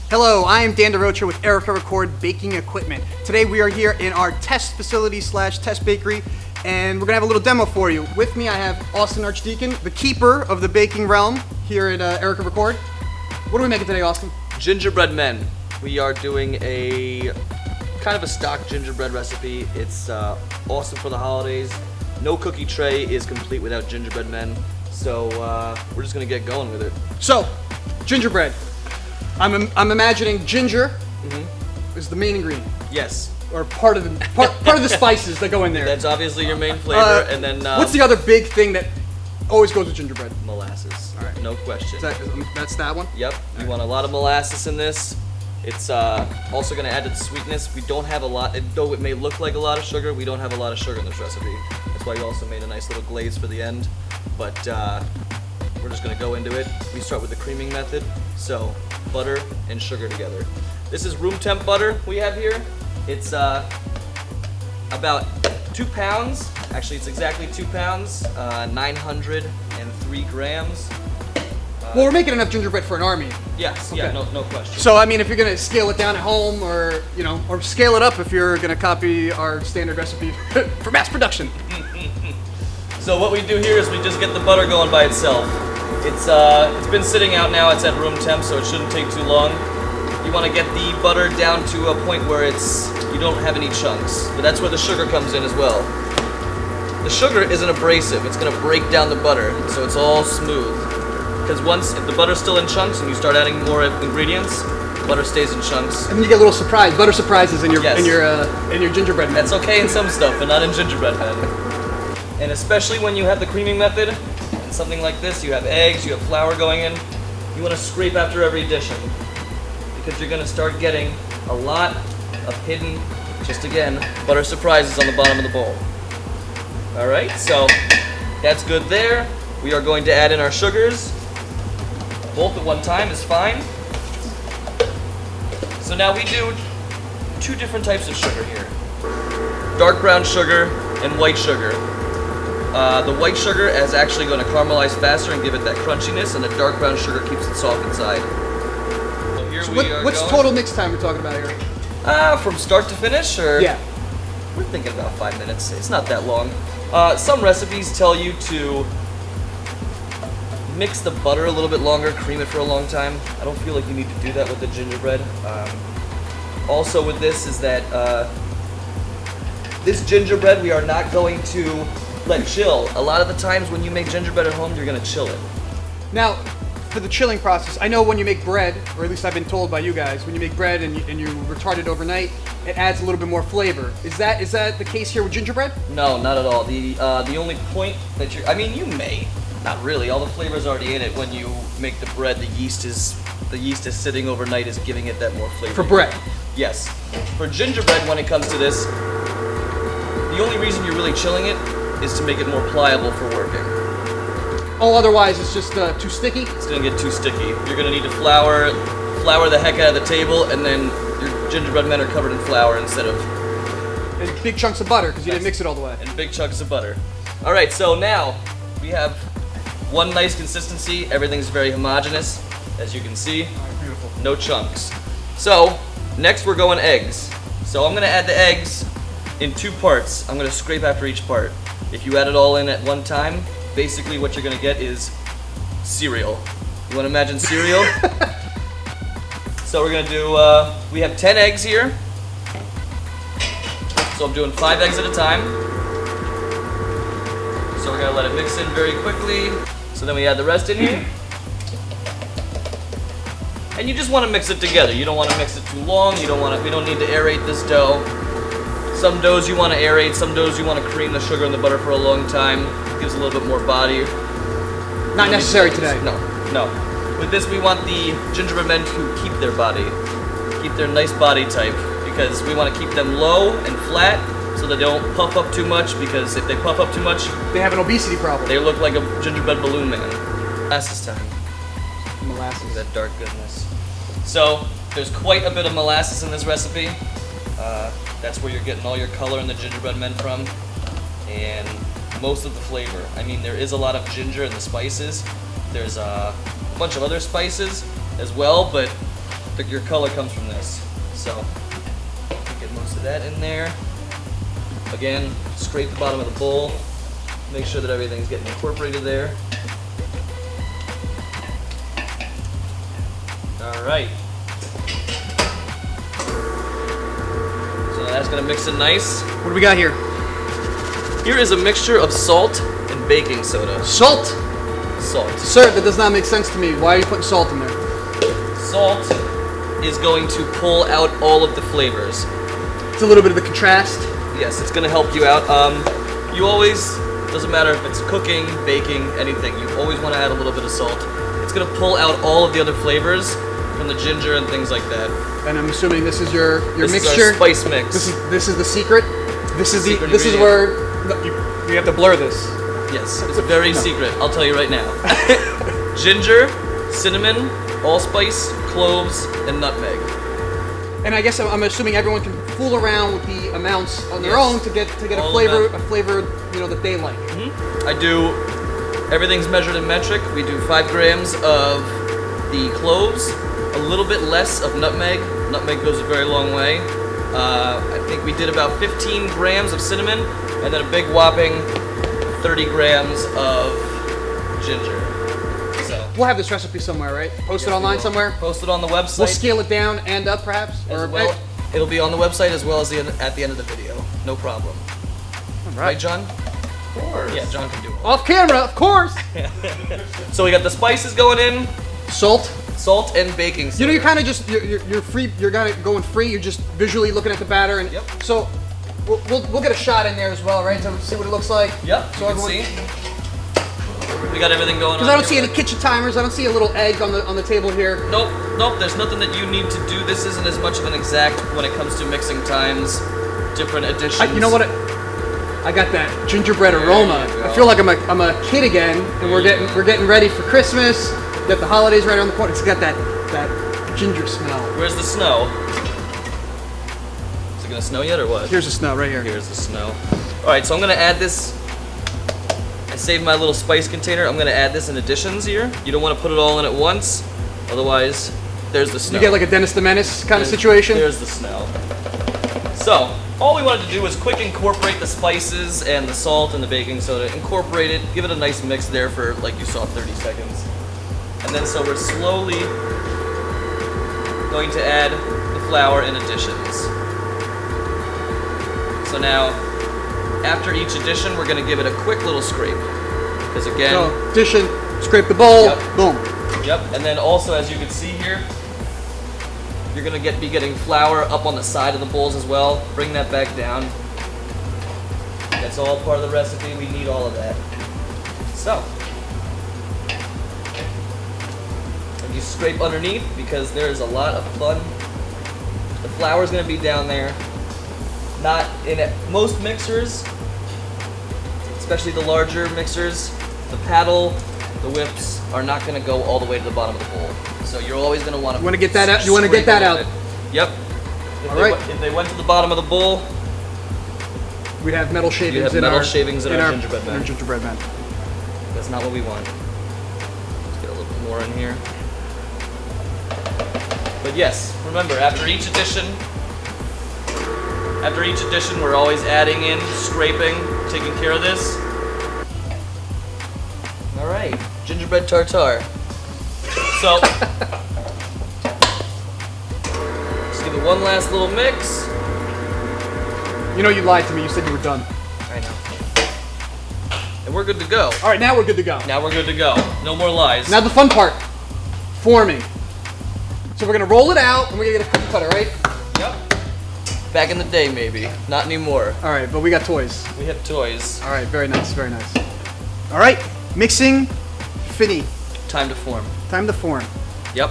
Hello, I am Dan DeRocher with Erika Record Baking Equipment. Today we are here in our test facility / test bakery, and we're gonna have a little demo for you. With me I have Austin Archdeacon, the keeper of the baking realm here at Erika Record. What are we making today, Austin? Gingerbread men. We are doing a kind of a stock gingerbread recipe. It's awesome for the holidays. No cookie tray is complete without gingerbread men. So we're just gonna get going with it. So, gingerbread. I'm imagining ginger is the main ingredient. Yes. Or part of the spices that go in there. That's obviously your main flavor, and then what's the other big thing that always goes with gingerbread? Molasses. All right. No question. That's that one? Yep. You want a lot of molasses in this. It's also going to add to the sweetness. We don't have a lot, though it may look like a lot of sugar, we don't have a lot of sugar in this recipe. That's why we also made a nice little glaze for the end. But we're just going to go into it. We start with the creaming method. So, butter and sugar together. This is room temp butter we have here. It's about 2 pounds. Actually, it's exactly 2 pounds, 903 grams. Well, we're making enough gingerbread for an army. Yes, Okay. yeah, no question. So, I mean, if you're gonna scale it down at home, or or scale it up if you're gonna copy our standard recipe for mass production. So what we do here is we just get the butter going by itself. It's been sitting out now. It's at room temp, so it shouldn't take too long. You want to get the butter down to a point where you don't have any chunks, but that's where the sugar comes in as well. The sugar isn't abrasive. It's gonna break down the butter, so it's all smooth. Because if the butter's still in chunks and you start adding more ingredients, butter stays in chunks. And then you get a little surprise, butter surprises in your Yes. in your gingerbread. That's okay in some stuff, but not in gingerbread men. And especially when you have the creaming method, and something like this, you have eggs, you have flour going in, you want to scrape after every addition. Because you're going to start getting a lot of hidden, just again, butter surprises on the bottom of the bowl. Alright, so that's good there. We are going to add in our sugars. Both at one time is fine. So now we do 2 different types of sugar here. Dark brown sugar and white sugar. The white sugar is actually going to caramelize faster and give it that crunchiness, and the dark brown sugar keeps it soft inside. So here What's total mix time we're talking about here? From start to finish, or? Yeah. We're thinking about 5 minutes. It's not that long. Some recipes tell you to mix the butter a little bit longer, cream it for a long time. I don't feel like you need to do that with the gingerbread. Also with this is that this gingerbread we are not going to let chill. A lot of the times when you make gingerbread at home, you're going to chill it. Now, for the chilling process, I know when you make bread, or at least I've been told by you guys, when you make bread and you retard it overnight, it adds a little bit more flavor. Is that the case here with gingerbread? No, not at all. The only point that you may, not really. All the flavor's already in it. When you make the bread, the yeast is sitting overnight, is giving it that more flavor. For bread? Yes. For gingerbread, when it comes to this, the only reason you're really chilling it is to make it more pliable for working. Oh, otherwise it's just too sticky? It's gonna get too sticky. You're gonna need to flour the heck out of the table, and then your gingerbread men are covered in flour instead of... And big chunks of butter, because you didn't mix it all the way. And big chunks of butter. Alright, so now we have one nice consistency. Everything's very homogeneous, as you can see. Beautiful. No chunks. So, next we're going eggs. So I'm gonna add the eggs in 2 parts. I'm gonna scrape after each part. If you add it all in at one time, basically what you're gonna get is cereal. You wanna imagine cereal? So we're gonna do, we have 10 eggs here. So I'm doing 5 eggs at a time. So we're gonna let it mix in very quickly. So then we add the rest in here. And you just wanna mix it together. You don't wanna mix it too long. We don't need to aerate this dough. Some doughs you want to aerate, some doughs you want to cream the sugar and the butter for a long time. It gives a little bit more body. Not necessary today. No. With this, we want the gingerbread men to keep their body, keep their nice body type, because we want to keep them low and flat so that they don't puff up too much, because if they puff up too much, they have an obesity problem. They look like a gingerbread balloon man. Molasses time. Molasses. That dark goodness. So there's quite a bit of molasses in this recipe. That's where you're getting all your color in the gingerbread men from, and most of the flavor. I mean, there is a lot of ginger in the spices. There's a bunch of other spices as well, but your color comes from this. So get most of that in there. Again, scrape the bottom of the bowl. Make sure that everything's getting incorporated there. All right. So that's gonna mix it nice. What do we got here? Here is a mixture of salt and baking soda. Salt? Salt. Sir, that does not make sense to me. Why are you putting salt in there? Salt is going to pull out all of the flavors. It's a little bit of the contrast. Yes, it's gonna help you out. You always, doesn't matter if it's cooking, baking, anything, you always wanna add a little bit of salt. It's gonna pull out all of the other flavors from the ginger and things like that. And I'm assuming this is your This mixture. is our spice mix. This is the secret. This is Secret this is ingredient. where you have to blur this. Yes, it's very secret. I'll tell you right now. Ginger, cinnamon, allspice, cloves, and nutmeg. And I guess I'm assuming everyone can fool around with the amounts on their Yes. own to get All a of flavor that they like. I do, everything's measured in metric. We do 5 grams of the cloves, a little bit less of nutmeg. Nutmeg goes a very long way. I think we did about 15 grams of cinnamon, and then a big whopping 30 grams of ginger. So We'll have this recipe somewhere, right? Post it online somewhere. post it on the website. We'll scale it down and up, perhaps. as well. It'll be on the website as well as at the end of the video. No problem. All Right, right. John? Of course. Yeah, John can do it. Off camera, of course. So we got the spices going in, Salt. salt and baking soda. You know, you're kind of just you're free. You're kind of going free. You're just visually looking at the batter, and Yep. so we'll get a shot in there as well, right? To see what it looks like. Yep, So you can everyone, see. We got everything going on. because I don't see here. any kitchen timers. I don't see a little egg on the table here. Nope, nope, there's nothing that you need to do. This isn't as much of an exact when it comes to mixing times, different additions. You know what? I got that gingerbread There aroma. you go. I feel like I'm a kid again, and we're getting ready for Christmas. Got the holidays right around the corner. It's got that ginger smell. Where's the snow? Is it gonna snow yet or what? Here's the snow right here. Here's the snow. Alright, so I'm gonna add this. I saved my little spice container. I'm gonna add this in additions here. You don't wanna put it all in at once, otherwise, there's the snow. You get like a Dennis the Menace kind of situation. There's the snow. So, all we wanted to do was quick incorporate the spices and the salt and the baking soda. Incorporate it, give it a nice mix there for, like you saw, 30 seconds. And then so we're slowly going to add the flour in additions. So now, after each addition, we're going to give it a quick little scrape. Because again, So addition, scrape the bowl, Yep. boom. yep, and then also as you can see here, you're going to be getting flour up on the side of the bowls as well. Bring that back down. That's all part of the recipe. We need all of that. So, and you scrape underneath because there's a lot of fun. The flour's going to be down there. Not in it. Most mixers, especially the larger mixers, the paddle, the whips are not going to go all the way to the bottom of the bowl. So you're always going to want to. You wanna get that out- you wanna get that out. Yep. All right. If they went to the bottom of the bowl, We'd have metal shavings have in metal our shavings in our gingerbread in our man. gingerbread man. that's not what we want. Let's get a little bit more in here. But yes, remember after each addition, we're always adding in, scraping, taking care of this. All right, gingerbread tartare. So, just give it one last little mix. You know you lied to me. You said you were done. I know. And we're good to go. All right, now we're good to go. Now we're good to go. No more lies. Now the fun part, forming. So we're gonna roll it out, and we're gonna get a cookie cutter, right? Yep. Back in the day, maybe. Not anymore. All right, but we got toys. We have toys. All right, very nice, very nice. All right, mixing, fini. Time to form. Time to form. Yep.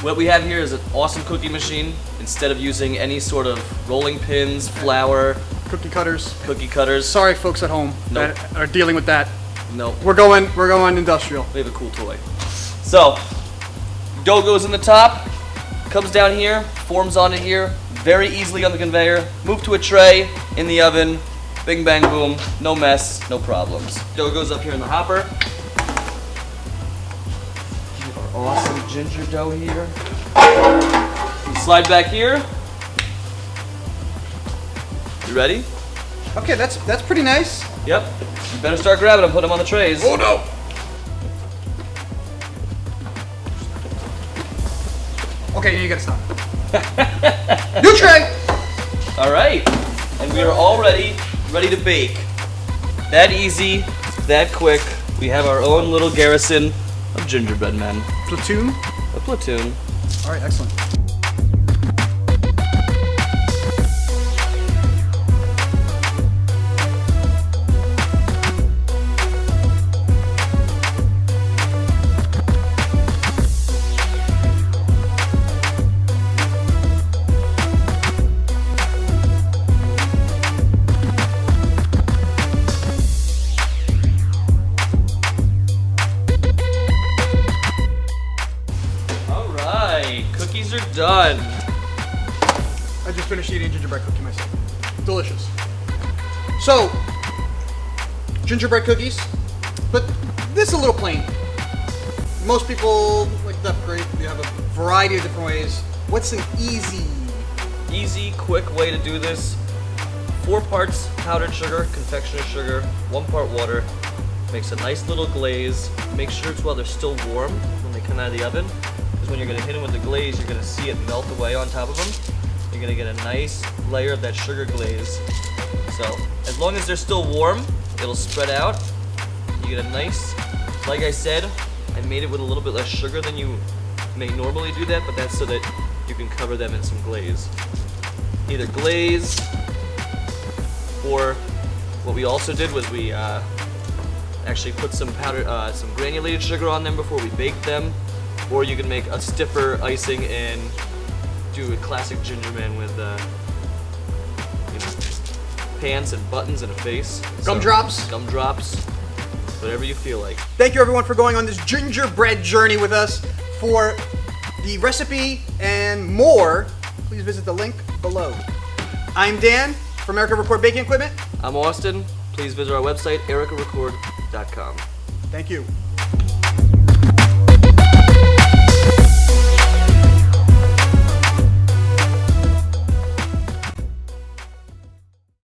What we have here is an awesome cookie machine. Instead of using any sort of rolling pins, flour, Cookie cutters. cookie cutters. Sorry, folks at home Nope. that are dealing with that. No. We're going industrial. We have a cool toy. So, dough goes in the top, comes down here, forms on it here, very easily on the conveyor. Move to a tray, in the oven, bing bang boom, no mess, no problems. Dough goes up here in the hopper. Our awesome ginger dough here. Slide back here. You ready? Okay, that's pretty nice. Yep. You better start grabbing them, put them on the trays. Oh no! Okay, you gotta stop. New tray! All right, and we are all ready to bake. That easy, that quick. We have our own little garrison of gingerbread men. Platoon? A platoon. All right, excellent. Cookies are done. I just finished eating a gingerbread cookie myself. Delicious. So, gingerbread cookies, but this is a little plain. Most people like to decorate. You have a variety of different ways. What's an easy, quick way to do this? 4 parts powdered sugar, confectioner's sugar, 1 part water. Makes a nice little glaze. Make sure it's while they're still warm when they come out of the oven. Because when you're going to hit them with the glaze, you're going to see it melt away on top of them. You're going to get a nice layer of that sugar glaze. So as long as they're still warm, it'll spread out. You get a nice, like I said, I made it with a little bit less sugar than you may normally do that, but that's so that you can cover them in some glaze. Either glaze, or what we also did was we actually put some powder, some granulated sugar on them before we baked them, or you can make a stiffer icing and do a classic ginger man with pants and buttons and a face. Gumdrops. Gumdrops. Whatever you feel like. Thank you everyone for going on this gingerbread journey with us. For the recipe and more, please visit the link below. I'm Dan from Erika Record Baking Equipment. I'm Austin. Please visit our website, erikarecord.com. Thank you.